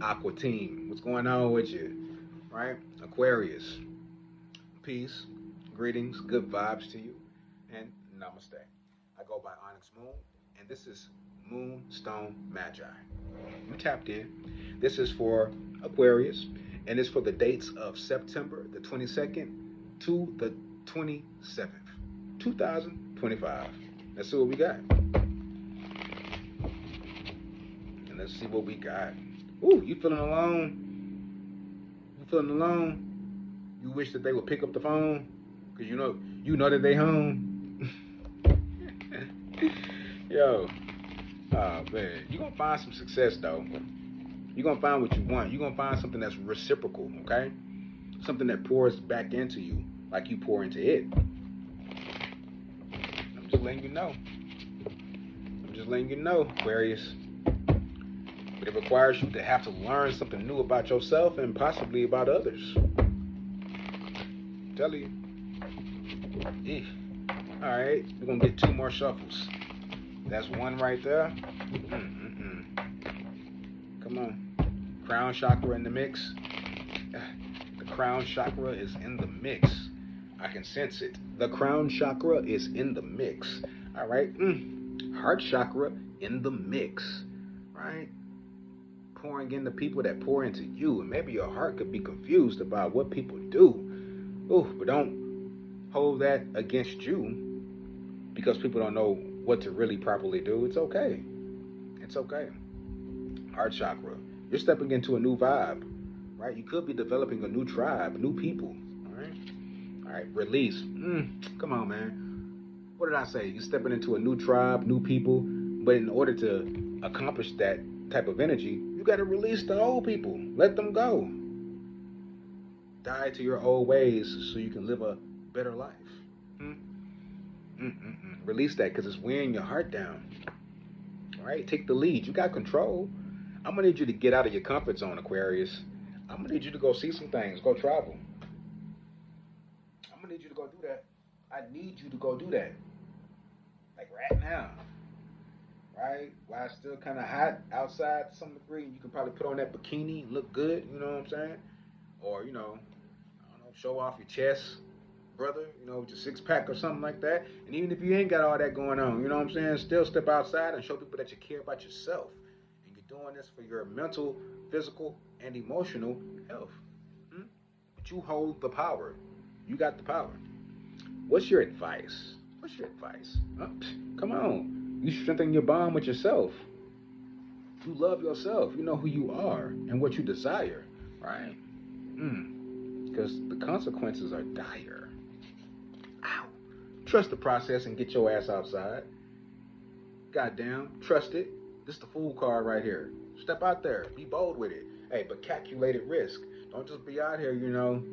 Aqua team. What's going on with you? Right? Aquarius. Peace, greetings, good vibes to you, and namaste. I go by Onyx Moon, and this is Moonstone Magi. You tapped in. This is for Aquarius, and it's for the dates of September the 22nd to the 27th, 2025. Let's see what we got. And let's see what we got. Ooh, you feeling alone? You feeling alone? You wish that they would pick up the phone? Because you know that they home. Yo, oh man, you're gonna find some success though. You're gonna find what you want. You're gonna find something that's reciprocal, okay? Something that pours back into you like you pour into it. I'm just letting you know. I'm just letting you know, Aquarius. But it requires you to have to learn something new about yourself and possibly about others. I'm telling you. Alright, we're gonna get two more shuffles. That's one right there. Come on. Crown chakra in the mix. The crown chakra is in the mix. I can sense it. The crown chakra is in the mix. Alright. Heart chakra in the mix. Right? Pouring into people that pour into you. And maybe your heart could be confused about what people do. Ooh, but don't hold that against you because people don't know what to really properly do. It's okay. It's okay. Heart chakra. You're stepping into a new vibe, right? You could be developing a new tribe, new people, all right? All right, release. Come on, man. What did I say? You're stepping into a new tribe, new people, but in order to accomplish that type of energy, you got to release the old people. Let them go. Die to your old ways so you can live a better life. Release that because it's weighing your heart down. All right, take the lead. You got control. I'm gonna need you to get out of your comfort zone, Aquarius. I'm gonna need you to go see some things, go travel. I'm gonna need you to go do that. I need you to go do that, like right now, right? While it's still kind of hot outside to some degree, you can probably put on that bikini, and look good. You know what I'm saying? Or I don't know, show off your chest, brother. With your six pack or something like that. And even if you ain't got all that going on, you know what I'm saying? Still step outside and show people that you care about yourself. Doing this for your mental, physical, and emotional health. But you hold the power. You got the power. What's your advice? What's your advice? Come on. You strengthen your bond with yourself. You love yourself. You know who you are and what you desire, right? Because the consequences are dire. Ow. Trust the process and get your ass outside. Goddamn, trust it. This is the fool card right here. Step out there. Be bold with it. Hey, but calculated risk. Don't just be out here, doing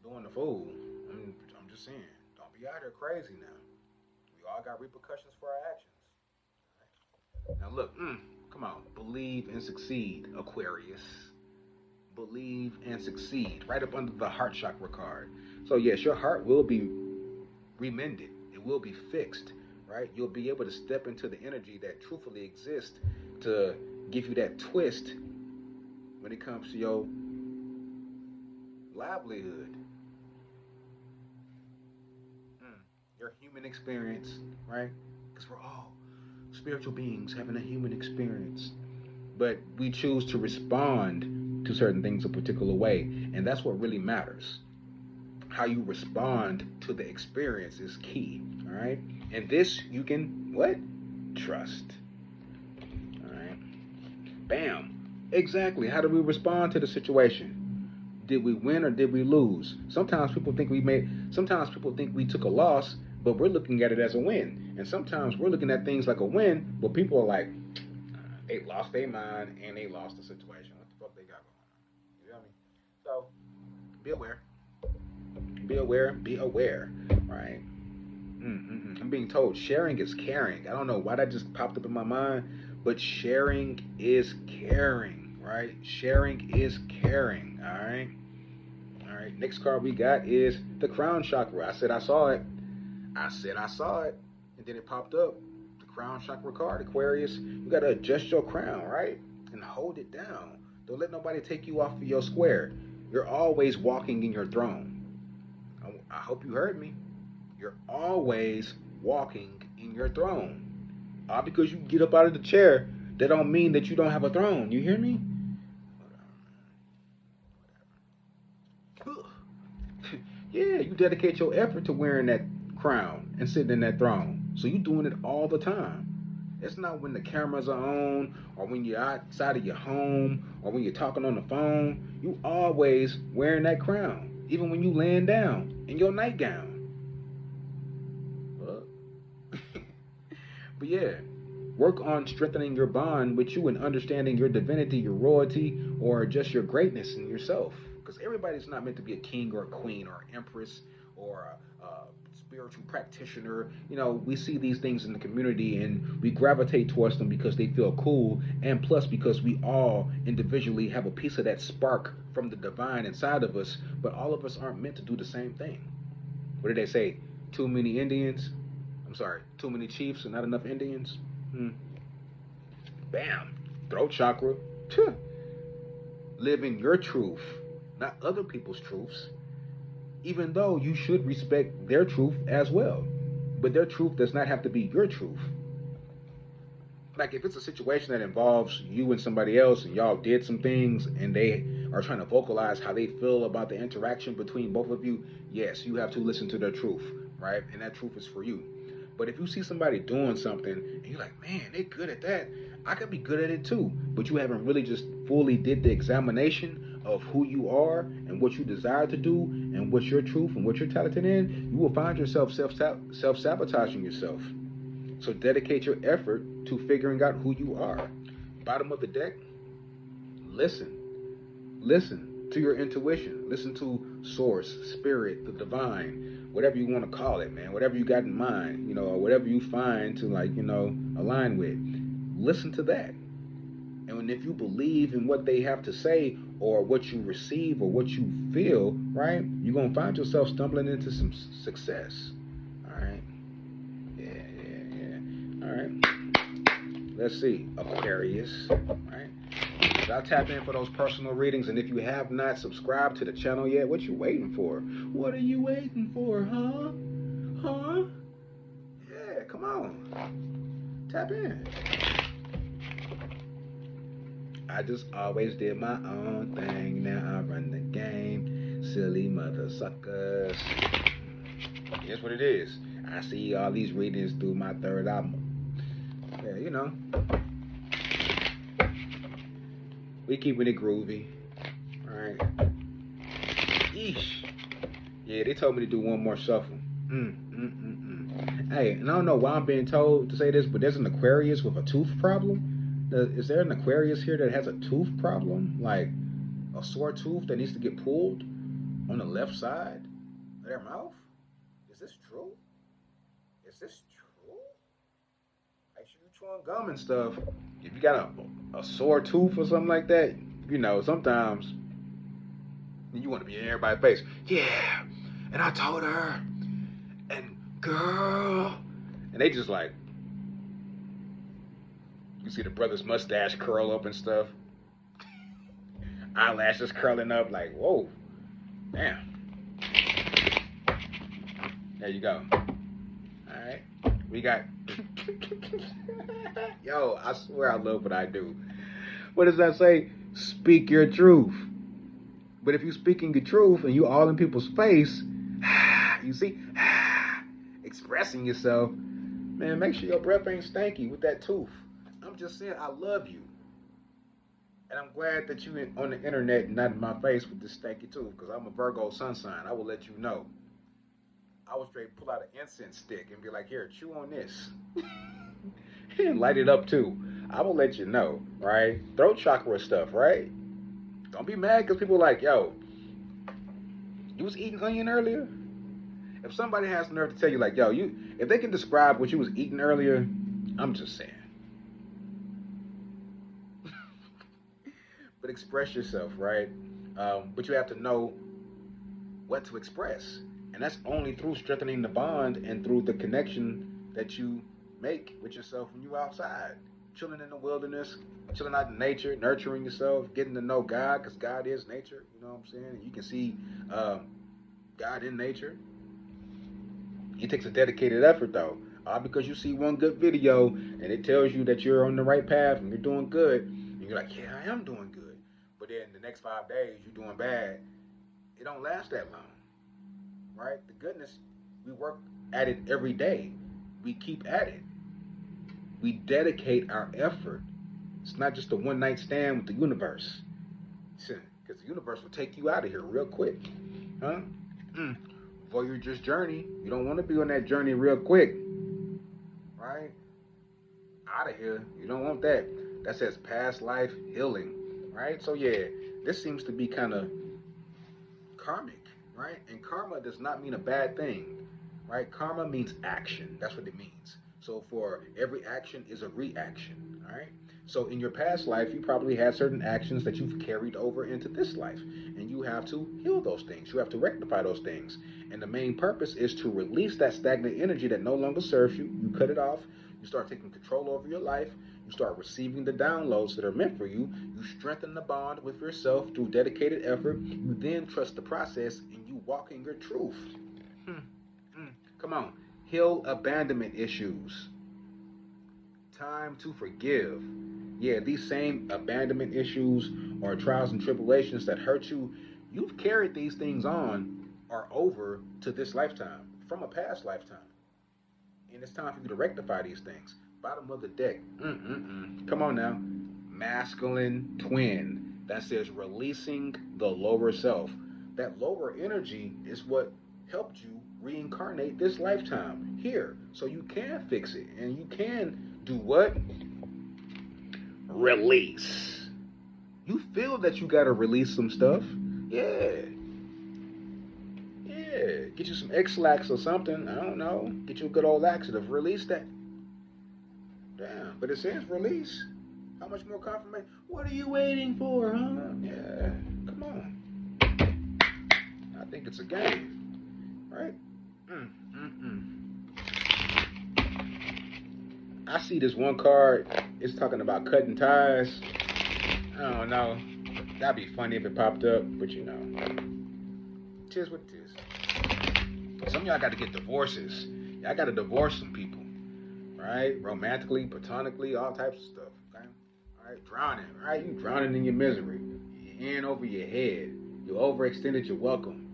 the fool. I'm just saying. Don't be out here crazy now. We all got repercussions for our actions. Right? Now look, come on. Believe and succeed, Aquarius. Believe and succeed. Right up under the heart chakra card. So yes, your heart will be remended. It will be fixed. Right? You'll be able to step into the energy that truthfully exists to give you that twist when it comes to your livelihood. Your human experience, right? Because we're all spiritual beings having a human experience. But we choose to respond to certain things a particular way. And that's what really matters. How you respond to the experience is key. All right? And this you can what? Trust. All right. Bam. Exactly. How do we respond to the situation? Did we win or did we lose? Sometimes people think we took a loss, but we're looking at it as a win. And sometimes we're looking at things like a win, but people are like, they lost their mind and they lost the situation. What the fuck they got going on? You know what I mean? So be aware. Be aware. Be aware. Right? I'm being told sharing is caring. I don't know why that just popped up in my mind, but sharing is caring, right? Sharing is caring, all right? All right, next card we got is the crown chakra. I said I saw it. And then it popped up. The crown chakra card, Aquarius. You got to adjust your crown, right? And hold it down. Don't let nobody take you off of your square. You're always walking in your throne. I hope you heard me. You're always walking in your throne. All because you get up out of the chair, that don't mean that you don't have a throne. You hear me? Yeah, you dedicate your effort to wearing that crown and sitting in that throne. So you doing it all the time. It's not when the cameras are on or when you're outside of your home or when you're talking on the phone. You always wearing that crown, even when you laying down in your nightgown. But yeah, work on strengthening your bond with you and understanding your divinity, your royalty, or just your greatness in yourself. Because everybody's not meant to be a king or a queen or an empress or a spiritual practitioner. You know, we see these things in the community and we gravitate towards them because they feel cool, and plus because we all individually have a piece of that spark from the divine inside of us, but all of us aren't meant to do the same thing. What did they say? Too many Indians? I'm sorry, too many chiefs and not enough Indians? Bam. Throat chakra. Living your truth, not other people's truths. Even though you should respect their truth as well. But their truth does not have to be your truth. Like if it's a situation that involves you and somebody else and y'all did some things and they are trying to vocalize how they feel about the interaction between both of you, yes, you have to listen to their truth, right? And that truth is for you. But if you see somebody doing something and you're like, man, they're good at that, I could be good at it too. But you haven't really just fully did the examination of who you are and what you desire to do and what's your truth and what you're talented in, you will find yourself self-sabotaging yourself. So dedicate your effort to figuring out who you are. Bottom of the deck, listen. Listen to your intuition. Listen to source, spirit, the divine, whatever you want to call it, man. Whatever you got in mind, you know, or whatever you find to align with. Listen to that. And if you believe in what they have to say or what you receive or what you feel, right, you're going to find yourself stumbling into some success. All right? Yeah. All right. Let's see. Aquarius. All right? So I'll tap in for those personal readings. And if you have not subscribed to the channel yet, what you waiting for? What are you waiting for, huh? Huh? Yeah, come on. Tap in. I just always did my own thing. Now I run the game. Silly mother suckers. Here's what it is. I see all these readings through my third album. Yeah, you know. We keeping it groovy. Alright. Yeesh. Yeah, they told me to do one more shuffle. Hey, and I don't know why I'm being told to say this, but there's an Aquarius with a tooth problem. Is there an Aquarius here that has a tooth problem? Like a sore tooth that needs to get pulled on the left side of their mouth? Is this true? Is this true? Make sure you chewing gum and stuff. If you got a sore tooth or something like that, you know, sometimes you want to be in everybody's face. Yeah, and I told her, and girl, and they just like, you see the brother's mustache curl up and stuff. Eyelashes curling up like, whoa. Damn. There you go. Alright. We got... Yo, I swear I love what I do. What does that say? Speak your truth. But if you speaking your truth and you all in people's face, you see, expressing yourself, man, make sure your breath ain't stanky with that tooth. I'm just saying, I love you. And I'm glad that you on the internet and not in my face with this stanky tooth, because I'm a Virgo sun sign. I will let you know. I will straight pull out an incense stick and be like, here, chew on this. And light it up too. I will let you know, right? Throat chakra stuff, right? Don't be mad because people are like, yo, you was eating onion earlier? If somebody has the nerve to tell you like, yo, if they can describe what you was eating earlier, I'm just saying. But express yourself, right? But you have to know what to express. And that's only through strengthening the bond and through the connection that you make with yourself when you outside, chilling in the wilderness, chilling out in nature, nurturing yourself, getting to know God, because God is nature. You know what I'm saying? And you can see God in nature. It takes a dedicated effort though. All because you see one good video and it tells you that you're on the right path and you're doing good, and you're like, yeah, I am doing good. But then the next 5 days you're doing bad. It don't last that long, right? The goodness, we work at it every day. We keep at it. We dedicate our effort. It's not just a one night stand with the universe. Because the universe will take you out of here real quick. Huh? Mm. Voyager's journey. You don't want to be on that journey real quick. Right? Out of here. You don't want that. That says past life healing. Right? So yeah, this seems to be kind of karmic, right? And karma does not mean a bad thing, right? Karma means action. That's what it means. So for every action is a reaction, all right? So in your past life, you probably had certain actions that you've carried over into this life, and you have to heal those things. You have to rectify those things. And the main purpose is to release that stagnant energy that no longer serves you. You cut it off. You start taking control over your life. You start receiving the downloads that are meant for you. You strengthen the bond with yourself through dedicated effort. You then trust the process and you walk in your truth. Hmm. Come on. Heal abandonment issues. Time to forgive. Yeah, these same abandonment issues or trials and tribulations that hurt you, you've carried these things on or over to this lifetime from a past lifetime. And it's time for you to rectify these things. Bottom of the deck. Come on now. Masculine twin. That says releasing the lower self. That lower energy is what helped you reincarnate this lifetime here. So you can fix it. And you can do what? Release. You feel that you got to release some stuff. Yeah. Yeah. Get you some X-Lax or something. I don't know. Get you a good old laxative. Release that. Damn. But it says release. How much more confirmation? What are you waiting for, huh? Yeah. Come on. I think it's a game. Right? I see this one card. It's talking about cutting ties. I don't know. That'd be funny if it popped up, but you know. Tis what it is. Some of y'all got to get divorces. Y'all got to divorce some people. Right? Romantically, platonically, all types of stuff. Okay? All right? Drowning. Right? You drowning in your misery. You're in over your head. You overextended your welcome.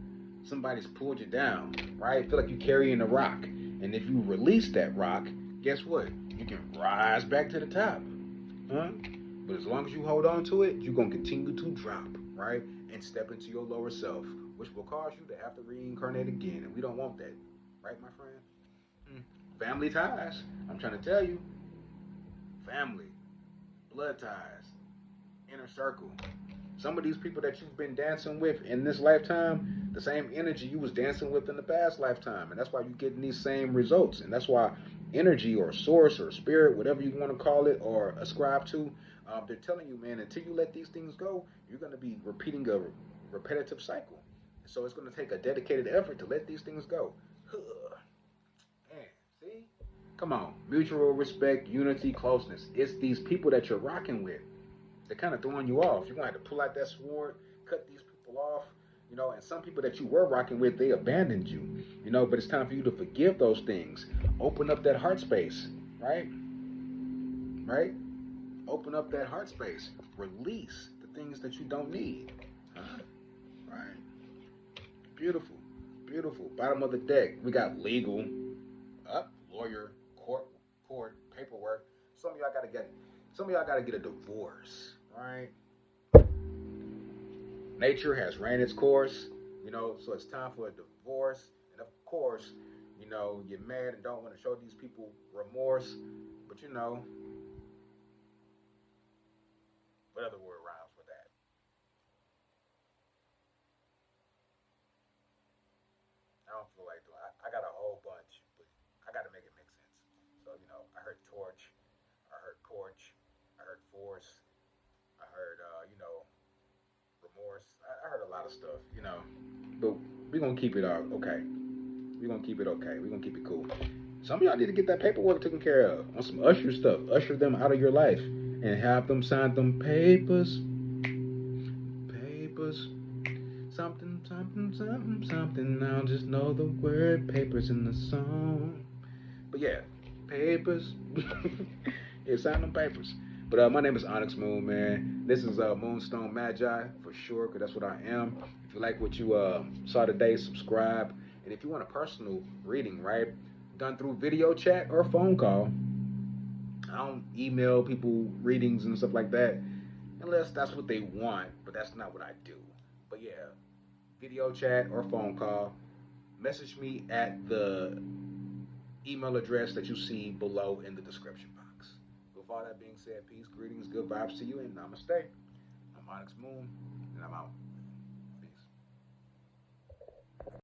Somebody's pulled you down. Right? Feel like you're carrying a rock. And if you release that rock, guess what? You can rise back to the top. Huh? But as long as you hold on to it, you're going to continue to drop, right? And step into your lower self, which will cause you to have to reincarnate again. And we don't want that. Right, my friend? Family ties. I'm trying to tell you. Family. Blood ties. Inner circle. Some of these people that you've been dancing with in this lifetime, the same energy you was dancing with in the past lifetime. And that's why you're getting these same results. And that's why energy or source or spirit, whatever you want to call it or ascribe to, they're telling you, man, until you let these things go, you're going to be repeating a repetitive cycle. So it's going to take a dedicated effort to let these things go. Man, see? Come on. Mutual respect, unity, closeness. It's these people that you're rocking with. They're kind of throwing you off. You're going to have to pull out that sword, cut these people off. You know, and some people that you were rocking with, they abandoned you. You know, but it's time for you to forgive those things. Open up that heart space, right? Right? Open up that heart space. Release the things that you don't need. Right? Beautiful. Beautiful. Bottom of the deck, we got legal, lawyer, court, paperwork. Some of y'all gotta get a divorce, right? Nature has ran its course, you know, so it's time for a divorce. And of course, you know, you're mad and don't want to show these people remorse, but you know, what other word rhymes with that? I don't feel like doing. I got a whole bunch, but I got to make it make sense. So you know, I heard torch, I heard porch, I heard force, I heard remorse. I heard a lot of stuff, you know. But we're gonna keep it okay. We're gonna keep it okay. We're gonna keep it cool. Some of y'all need to get that paperwork taken care of on some usher stuff. Usher them out of your life and have them sign them papers. Papers. Something, something, something, something. I don't just know the word papers in the song. But yeah, papers. Yeah, sign them papers. But my name is Onyx Moon, man. This is Moonstone Magi for sure, because that's what I am. If you like what you saw today, subscribe. And if you want a personal reading, right, done through video chat or phone call, I don't email people readings and stuff like that unless that's what they want, but that's not what I do. But yeah, video chat or phone call, message me at the email address that you see below in the description box. With all that being said, peace, greetings, good vibes to you, and namaste. I'm Onyx Moon, and I'm out.